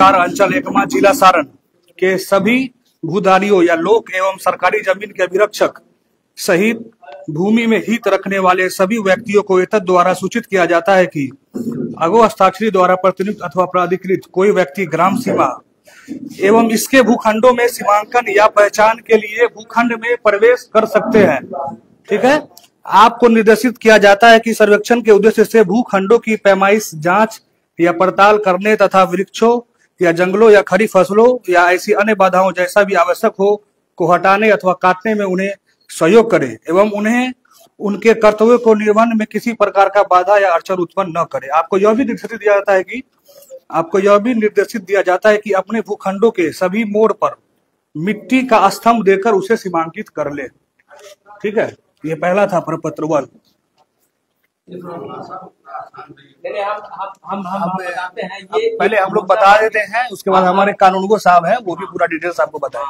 अंचल एकमा जिला सारण के सभी भूधारियों या लोक एवं सरकारी जमीन के अभिरक्षक सहित भूमि में हित रखने वाले सभी व्यक्तियों को एतद द्वारा सूचित किया जाता है कि अगो हस्ताक्षरी द्वारा प्रतिनियुक्त अथवा प्राधिकृत कोई व्यक्ति ग्राम सीमा एवं इसके भूखंडों में सीमांकन या पहचान के लिए भूखंड में प्रवेश कर सकते हैं। ठीक है, आपको निर्देशित किया जाता है कि सर्वेक्षण के उद्देश्य से भूखंडों की पैमाइश, जांच या पड़ताल करने तथा वृक्षों या जंगलों या खड़ी फसलों या ऐसी अन्य बाधाओं जैसा भी आवश्यक हो को हटाने अथवा काटने में उन्हें सहयोग करे एवं उन्हें उनके कर्तव्यों को निर्वहन में किसी प्रकार का बाधा या अड़चन उत्पन्न न करे। आपको यह भी निर्देशित दिया जाता है कि अपने भूखंडों के सभी मोड़ पर मिट्टी का स्तंभ देकर उसे सीमांकित कर ले। ठीक है, ये पहला था प्रपत्र 1। हम बताते हैं, ये पहले हम लोग बता देते हैं, उसके बाद हमारे कानूनगो साहब हैं, वो भी पूरा डिटेल्स आपको बताएं।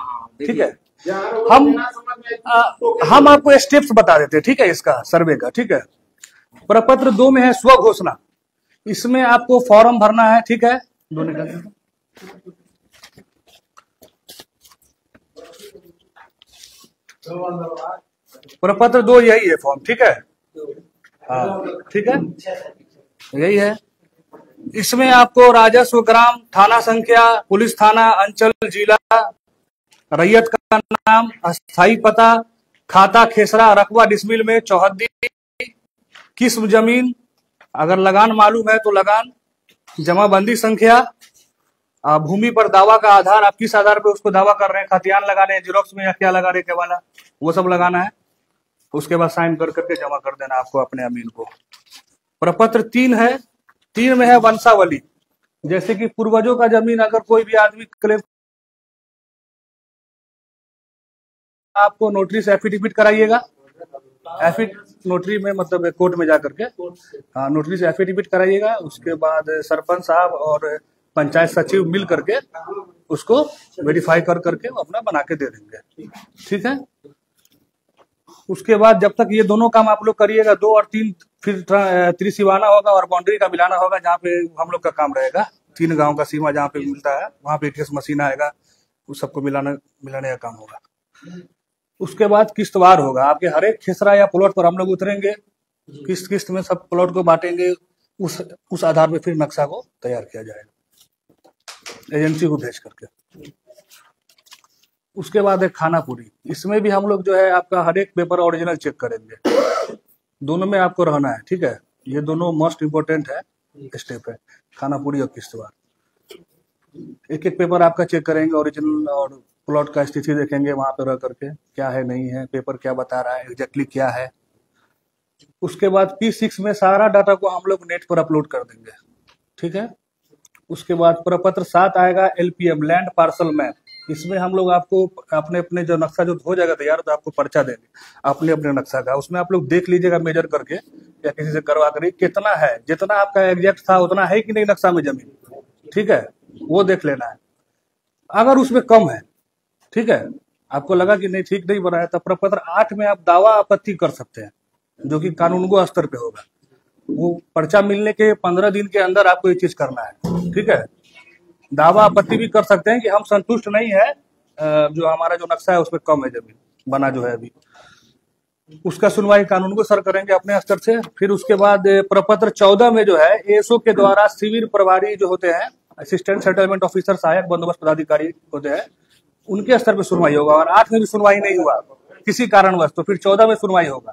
ठीक है, हम आपको स्टेप्स बता देते हैं। ठीक है, इसका सर्वे का। ठीक है, प्रपत्र 2 में है स्व घोषणा। इसमें आपको फॉर्म भरना है। ठीक है, प्रपत्र 2 यही है फॉर्म। ठीक है, हाँ ठीक है, यही है। इसमें आपको राजस्व, ग्राम, थाना संख्या, पुलिस थाना, अंचल, जिला, रैयत का नाम, अस्थायी पता, खाता, खेसरा, रकबा, डिसमिल में, चौहद्दी, किस्म जमीन, अगर लगान मालूम है तो लगान, जमाबंदी संख्या, भूमि पर दावा का आधार, आप किस आधार पे उसको दावा कर रहे हैं, खतियान लगा रहे हैं, जीरोक्स में या क्या लगा रहे हैं, क्या वाला, वो सब लगाना है। उसके बाद साइन कर करके जमा कर देना आपको अपने अमीन को। प्रपत्र 3 है। 3 में है वंशावली। जैसे कि पूर्वजों का जमीन अगर कोई भी आदमी क्लेम, आपको नोटरी से एफिडेविट कराइएगा। नोटरी में मतलब कोर्ट में जाकर के, हाँ, नोटरी से एफिडेविट कराइएगा। उसके बाद सरपंच साहब और पंचायत सचिव मिल करके उसको वेरीफाई कर करके अपना बना के दे देंगे। ठीक है, उसके बाद जब तक ये दोनों काम आप लोग करिएगा, 2 और 3 फिर त्रिसीमाना होगा और बाउंड्री का मिलाना होगा, जहाँ पे हम लोग का काम रहेगा। 3 गांव का सीमा जहाँ पे मिलता है वहां पे केस मशीन आएगा, उस सबको मिलाने का काम होगा। उसके बाद किस्तवार होगा। आपके हर एक खेसरा या प्लॉट पर हम लोग उतरेंगे, किस्त किस्त में सब प्लॉट को बांटेंगे। उस आधार पे फिर नक्शा को तैयार किया जाएगा एजेंसी को भेज करके। उसके बाद है खाना पूरी। इसमें भी हम लोग जो है आपका हर एक पेपर ओरिजिनल चेक करेंगे। दोनों में आपको रहना है। ठीक है, ये दोनों मोस्ट इम्पोर्टेंट है स्टेप है, खाना पूरी और किस्तवार। एक एक पेपर आपका चेक करेंगे, ओरिजिनल और प्लॉट का स्थिति देखेंगे, वहां पे रह करके क्या है नहीं है, पेपर क्या बता रहा है, एग्जैक्टली क्या है। उसके बाद P6 में सारा डाटा को हम लोग नेट पर अपलोड कर देंगे। ठीक है, उसके बाद प्रपत्र 7 आएगा LPM, लैंड पार्सल मैप। इसमें हम लोग आपको अपने अपने जो नक्शा जो हो जाएगा तैयार, तो आपको पर्चा देंगे अपने अपने नक्शा का। उसमें आप लोग देख लीजिएगा मेजर करके या किसी से करवा कर कितना है, जितना आपका एग्जैक्ट था उतना है कि नहीं नक्शा में जमीन। ठीक है, वो देख लेना है। अगर उसमें कम है, ठीक है, आपको लगा कि नहीं ठीक नहीं बनाया, तो प्रपत्र 8 में आप दावा आपत्ति कर सकते हैं, जो कि कानूनगो स्तर पे होगा। वो पर्चा मिलने के 15 दिन के अंदर आपको ये चीज करना है। ठीक है, दावा आपत्ति भी कर सकते हैं कि हम संतुष्ट नहीं है, जो हमारा जो नक्शा है उसमें कम है जमीन बना जो है अभी। उसका सुनवाई कानूनगो सर करेंगे अपने स्तर से। फिर उसके बाद प्रपत्र 14 में जो है ASO के द्वारा शिविर प्रभारी जो होते हैं, असिस्टेंट सेटलमेंट ऑफिसर, सहायक बंदोबस्त पदाधिकारी होते हैं, उनके स्तर पे सुनवाई होगा। और 8 में भी सुनवाई नहीं हुआ किसी कारणवश, तो फिर 14 में सुनवाई होगा।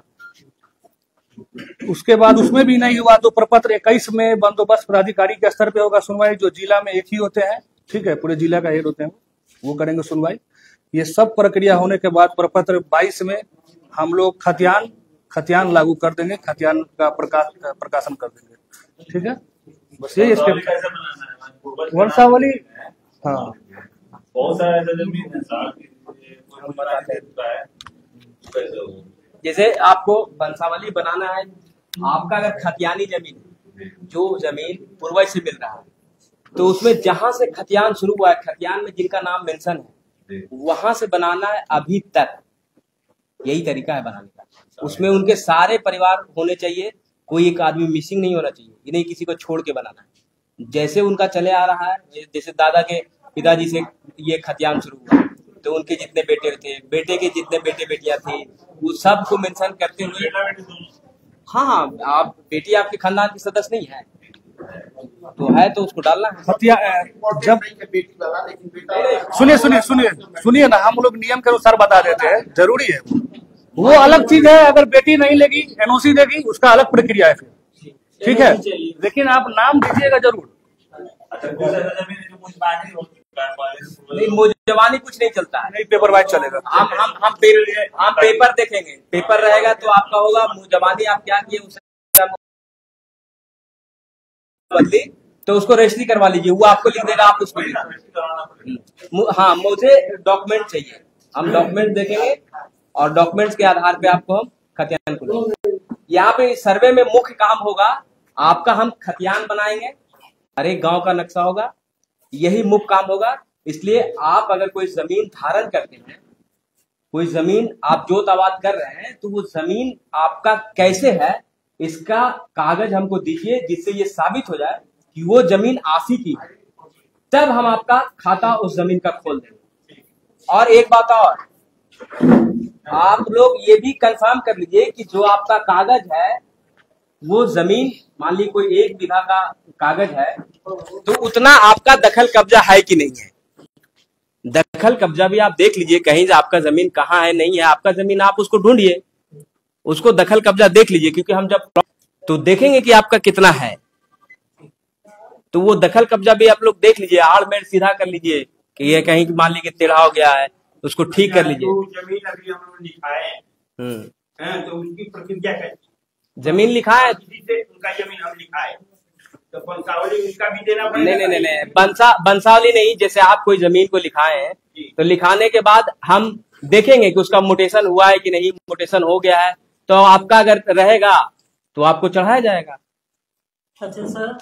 उसके बाद उसमें भी नहीं हुआ तो प्रपत्र 21 में बंदोबस्त पदाधिकारी के स्तर पे होगा सुनवाई, जो जिला में एक ही होते हैं। ठीक है, पूरे जिला का हेड होते हैं, वो करेंगे सुनवाई। ये सब प्रक्रिया होने के बाद प्रपत्र 22 में हम लोग खतियान लागू कर देंगे, खतियान का प्रकाशन कर देंगे। ठीक है, बस यही स्टेप वंशावली। हाँ, बहुत सारा ऐसा जमीन है, जैसे आपको वंशावली बनाना है, आपका अगर खतियानी जमीन है, जो जमीन पूर्वज से मिल रहा है, तो उसमें जहां से खतियान शुरू हुआ है, खतियान में जिनका नाम मेंशन है, वहां से बनाना है अभी तक। यही तरीका है बनाने का। उसमें उनके सारे परिवार होने चाहिए, कोई एक आदमी मिसिंग नहीं होना चाहिए। ये नहीं किसी को छोड़ के बनाना है, जैसे उनका चले आ रहा है, जैसे दादा के पिताजी से ये खतियान शुरू हुआ, तो उनके जितने बेटे थे, बेटे के जितने बेटे बेटियां थी, वो सबको मेंशन करते हुए, हाँ हाँ, आप बेटी आपके खानदान की सदस्य नहीं है तो है, तो उसको डालना है। खतिया जब सुनिए सुनिए सुनिए सुनिए ना, हम लोग नियम के अनुसार बता देते हैं, जरूरी है वो अलग चीज है। अगर बेटी नहीं लेगी, एनओसी देगी, उसका अलग प्रक्रिया है फिर, ठीक है, लेकिन आप नाम दीजिएगा जरूर। नहीं, मुजवानी कुछ नहीं चलता है, नहीं, पेपर वाइज चलेगा। हम पेपर देखेंगे, पेपर रहेगा तो आपका होगा। मुजवानी आप क्या किए, उसे बदली तो उसको रजिस्ट्री करवा लीजिए, वो आपको लिख देगा, आप उसको हाँ, मुझे डॉक्यूमेंट चाहिए, हम डॉक्यूमेंट देखेंगे और डॉक्यूमेंट्स के आधार पे आपको हम खतियान खुलेंगे। यहाँ पे सर्वे में मुख्य काम होगा आपका, हम खतियान बनाएंगे, हर एक गांव का नक्शा होगा, यही मुख्य काम होगा। इसलिए आप अगर कोई जमीन धारण करते हैं, कोई जमीन आप जोत आबाद कर रहे हैं, तो वो जमीन आपका कैसे है, इसका कागज हमको दीजिए, जिससे ये साबित हो जाए कि वो जमीन आसी की है, तब हम आपका खाता उस जमीन का खोल देंगे। और एक बात और, आप लोग ये भी कंफर्म कर लीजिए कि जो आपका कागज है, वो जमीन मान ली कोई 1 बीघा का कागज है, तो उतना आपका दखल कब्जा है कि नहीं है। दखल कब्जा भी आप देख लीजिए, कहीं से आपका जमीन कहाँ है, नहीं है आपका जमीन, आप उसको ढूंढिए, उसको दखल कब्जा देख लीजिए, क्योंकि हम जब तो देखेंगे कि आपका कितना है, तो वो दखल कब्जा भी आप लोग देख लीजिए, आड़ मेड़ सीधा कर लीजिए कि ये कहीं मान लीजिए टेढ़ा हो गया है, उसको ठीक कर लीजिए। जमीन अभी हम लोग लिखाए हैं, तो उनकी प्रक्रिया कैसी? जमीन लिखा है, उनका जमीन हम लिखाए तो वंशावली उनका भी देना पड़ेगा? नहीं, वंशावली नहीं। जैसे आप कोई जमीन को लिखाए हैं, तो लिखाने के बाद हम देखेंगे कि उसका मोटेशन हुआ है कि नहीं, मोटेशन हो गया है तो आपका अगर रहेगा तो आपको चढ़ाया जाएगा। अच्छा सर,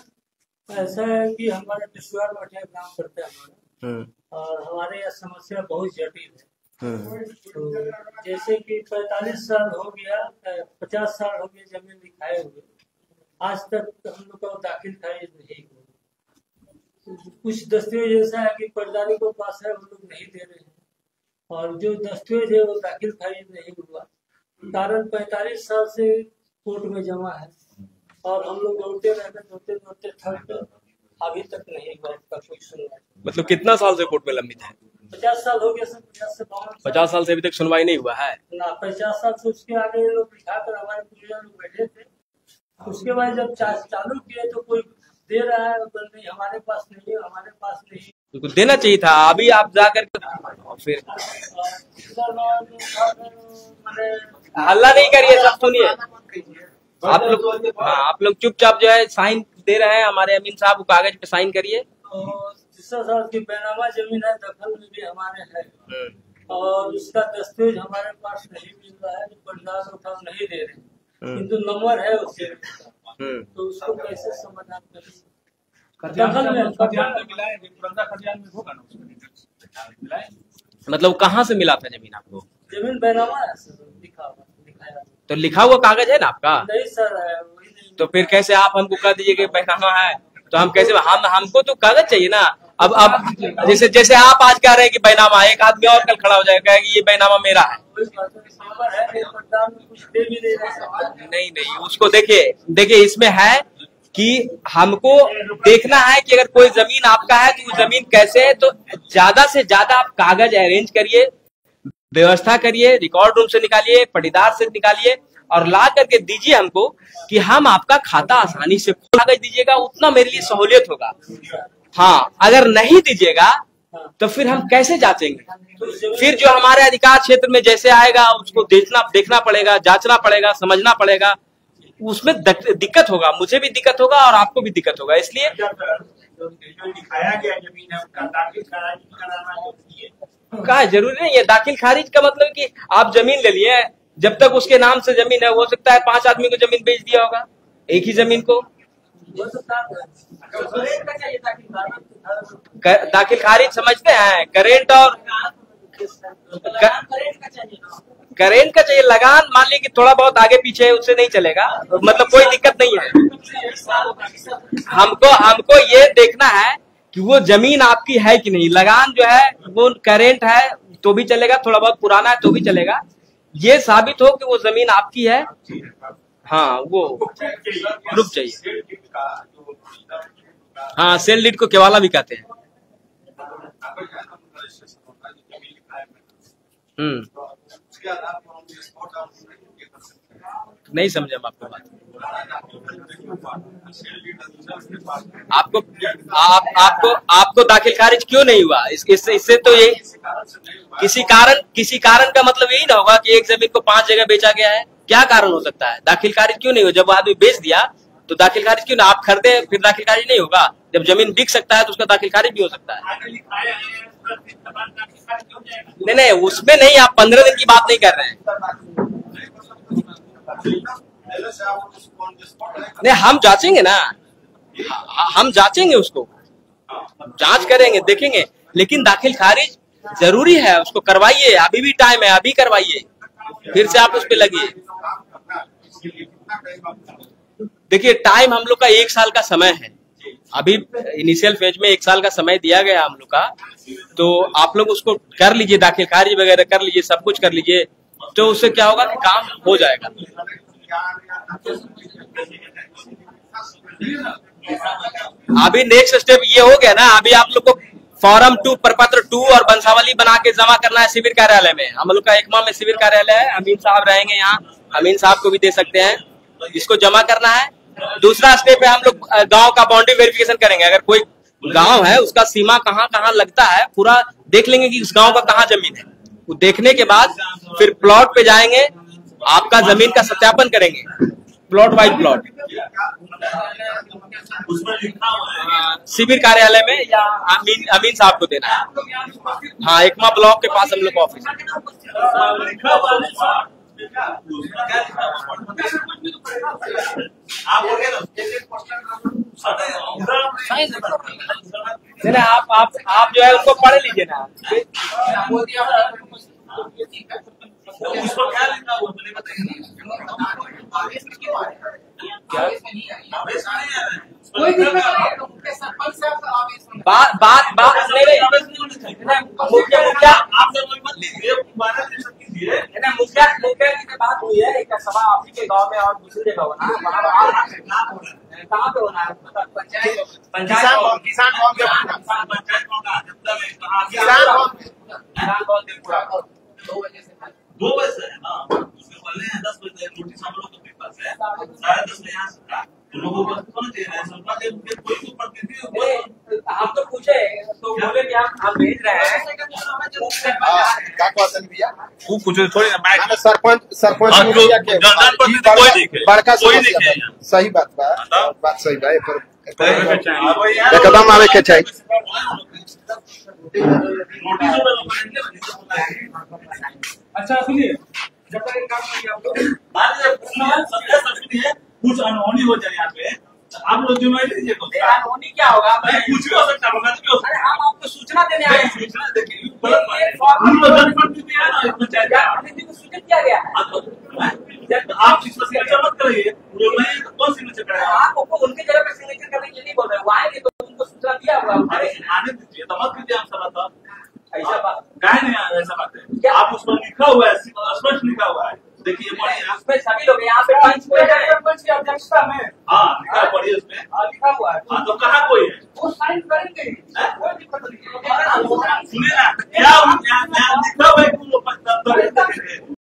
ऐसा है कि हमारे पिछवाड़ मठिया काम करते हैं हमारे, और हमारे यहाँ समस्या बहुत जटिल है। तो जैसे कि 45 साल हो गया, 50 साल हो गया जमीन लिखाए हुए, आज तक हम लोग का दाखिल खारिज नहीं हुआ। कुछ दस्तावेज ऐसा है कि प्रधानी को पास है, वो लोग नहीं दे रहे हैं, और जो दस्तावेज है वो दाखिल खारिज नहीं हुआ। कारण 45 साल से कोर्ट में जमा है, और हम लोग दौड़ते रहते थक कर अभी तक नहीं हुआ उसका कोई सुनवाई। मतलब कितना साल से कोर्ट में लंबित है? 50 साल हो गया सर, 50 से 52 50 साल से अभी तक सुनवाई नहीं हुआ है ना। 50 साल से उसके आगे ये लोग लिखा कर हमारे पूर्वज लोग बैठे थे, उसके बाद जब चालू किए तो कोई दे रहा है, नहीं हमारे पास नहीं है, हमारे पास नहीं। तो देना चाहिए था, अभी आप जाकर फिर हल्ला नहीं करिए, सब सुनिए। आप लोग चुपचाप जो है साइन दे रहे हैं, हमारे अमीन साहब कागज पे साइन करिए। 30 साल की बेनामा जमीन है, दखल में भी हमारे है, और उसका दस्तावेज हमारे पास नहीं मिल रहा है, प्रधान उठाव नहीं दे रहे, किंतु नंबर है उससे, तो उसको कैसे समाधान करें? दखल में मतलब कहाँ से मिला था जमीन आपको? जमीन बेनामा है सर, दिखाया तो लिखा हुआ कागज है ना आपका? नहीं सर है, वही नहीं। तो फिर कैसे आप हमको कह दीजिए कि बेनामा है, तो हम कैसे, हमको तो कागज चाहिए ना। अब जैसे आप आज कह रहे हैं कि बेनामा, एक आदमी और कल खड़ा हो जाएगा कि ये बेनामा मेरा है। नहीं, उसको देखिए इसमें है कि हमको देखना है कि अगर कोई जमीन आपका है तो वो जमीन कैसे है, तो ज्यादा से ज्यादा आप कागज अरेंज करिए, व्यवस्था करिए, रिकॉर्ड रूम से निकालिए, पट्टीदार से निकालिए और ला करके दीजिए हमको, कि हम आपका खाता आसानी से कागज दीजिएगा, उतना मेरे लिए सहूलियत होगा। हाँ, अगर नहीं दीजिएगा तो फिर हम कैसे जांचेंगे? फिर जो हमारे अधिकार क्षेत्र में जैसे आएगा उसको देखना पड़ेगा, जांचना पड़ेगा, समझना पड़ेगा, उसमें दिक्कत होगा, मुझे भी दिक्कत होगा और आपको भी दिक्कत होगा। इसलिए दिखाया गया जमीन है उसका दाखिल खारिज कराना का जरूरी नहीं है। दाखिल खारिज का मतलब कि आप जमीन ले लिए, जब तक उसके नाम से जमीन है, हो सकता है 5 आदमी को जमीन बेच दिया होगा, एक ही जमीन को। दाखिल खारिज समझते हैं, करेंट और करेंट का चाहिए, लगान मान लीजिए कि थोड़ा बहुत आगे पीछे है, उससे नहीं चलेगा, मतलब कोई दिक्कत नहीं है। हमको ये देखना है कि वो जमीन आपकी है कि नहीं। लगान जो है वो करेंट है तो भी चलेगा, थोड़ा बहुत पुराना है तो भी चलेगा। ये साबित हो कि वो जमीन आपकी है। हाँ, वो प्रूफ चाहिए। हाँ, सेल डीड को केवाला भी कहते हैं। नहीं समझे हम आपको बात। आपको दाखिल खारिज क्यों नहीं हुआ? इससे तो ये किसी कारण का मतलब यही ना होगा कि एक जमीन को 5 जगह बेचा गया है। क्या कारण हो सकता है? दाखिल खारिज क्यों नहीं हो? जब आदमी बेच दिया तो दाखिल खारिज क्यों ना? आप खरीदे फिर दाखिल खारिज नहीं होगा? जब जमीन बिक सकता है तो उसका दाखिल खारिज भी हो सकता है। नहीं, उसमें नहीं। आप 15 दिन की बात नहीं कर रहे हैं। नहीं, हम जांचेंगे ना, हम जांचेंगे, उसको जांच करेंगे, देखेंगे। लेकिन दाखिल खारिज जरूरी है, उसको करवाइए। अभी भी टाइम है, अभी करवाइए, फिर से आप उस पे लगिए। देखिए, टाइम हम लोग का 1 साल का समय है। अभी इनिशियल फेज में 1 साल का समय दिया गया हम लोग का, तो आप लोग उसको कर लीजिए, दाखिल खारिज वगैरह कर लीजिए, सब कुछ कर लीजिए, तो उससे क्या होगा कि काम हो जाएगा। अभी नेक्स्ट स्टेप ये हो गया ना, अभी आप लोग को फॉर्म 2, प्रपत्र 2 और वंशावली बना के जमा करना है शिविर कार्यालय में। हम लोग का एकमा में शिविर कार्यालय है, अमीन साहब रहेंगे यहाँ, अमीन साहब को भी दे सकते हैं। इसको जमा करना है। दूसरा स्टेप है, हम लोग गांव का बाउंड्री वेरिफिकेशन करेंगे। अगर कोई गांव है उसका सीमा कहाँ कहाँ लगता है पूरा देख लेंगे कि उस गांव का कहाँ जमीन है। वो देखने के बाद फिर प्लॉट पे जाएंगे, आपका जमीन का सत्यापन करेंगे, प्लॉट बाई प्लॉट, शिविर कार्यालय में या अमीन साहब को देना है। हाँ, एकमा ब्लॉक के पास हम लोग का ऑफिस है। आप जो है उसको पढ़ लीजिए ना। मुखिया की बात हुई है, एक सभा आप ही के गाँव में और दूसरी जगह होना, कहाँ पे होना है? किसान 2 बजे से है ना, उसके पहले 10 बजे नोटिस हम लोग के पास है, 10:30 में यहाँ से तो लोगों को कौन दे रहा है? सरकार दे, कोई तो प्रतिनिधि आप तो पूछे तो बोले कि हम भेज रहे हैं। क्या क्वेश्चन भैया? वो कुछ थोड़ी ना, सरपंच बड़का सही बात सही एकदम आवे के चाहिए। अच्छा सुनिए, जब तक एक काम करिए, कुछ अनहोनी हो जाए यहाँ पे, आप लोग जिम्मेदारी लीजिए। अनहोनी क्या होगा? कुछ भी हो सकता है। अरे हम आपको सूचना देने आए हैं। सूचना देखिए, सूचित किया गया है। आप सिग्नेचर मत करिए, कौन सिग्नेचर करेगा? आप उनके जगह पे सिग्नेचर करने के लिए नहीं बोल रहे, वो आएंगे तो उनको सूचना दिया हुआ। आने दीजिए, तो मत कीजिए। आप सब ऐसा बात काहे नहीं? ऐसा बात है, आप उस पर लिखा हुआ है, स्पष्ट लिखा हुआ है। देखिए उसमें सभी लोग यहाँ पे पंच की अध्यक्षता में, हाँ लिखा पढ़िए, उसमें लिखा हुआ है। हाँ तो कहाँ कोई है? वो साइन करेंगे, कोई दिक्कत नहीं। सुनिए ना, क्या लिखा हुआ है?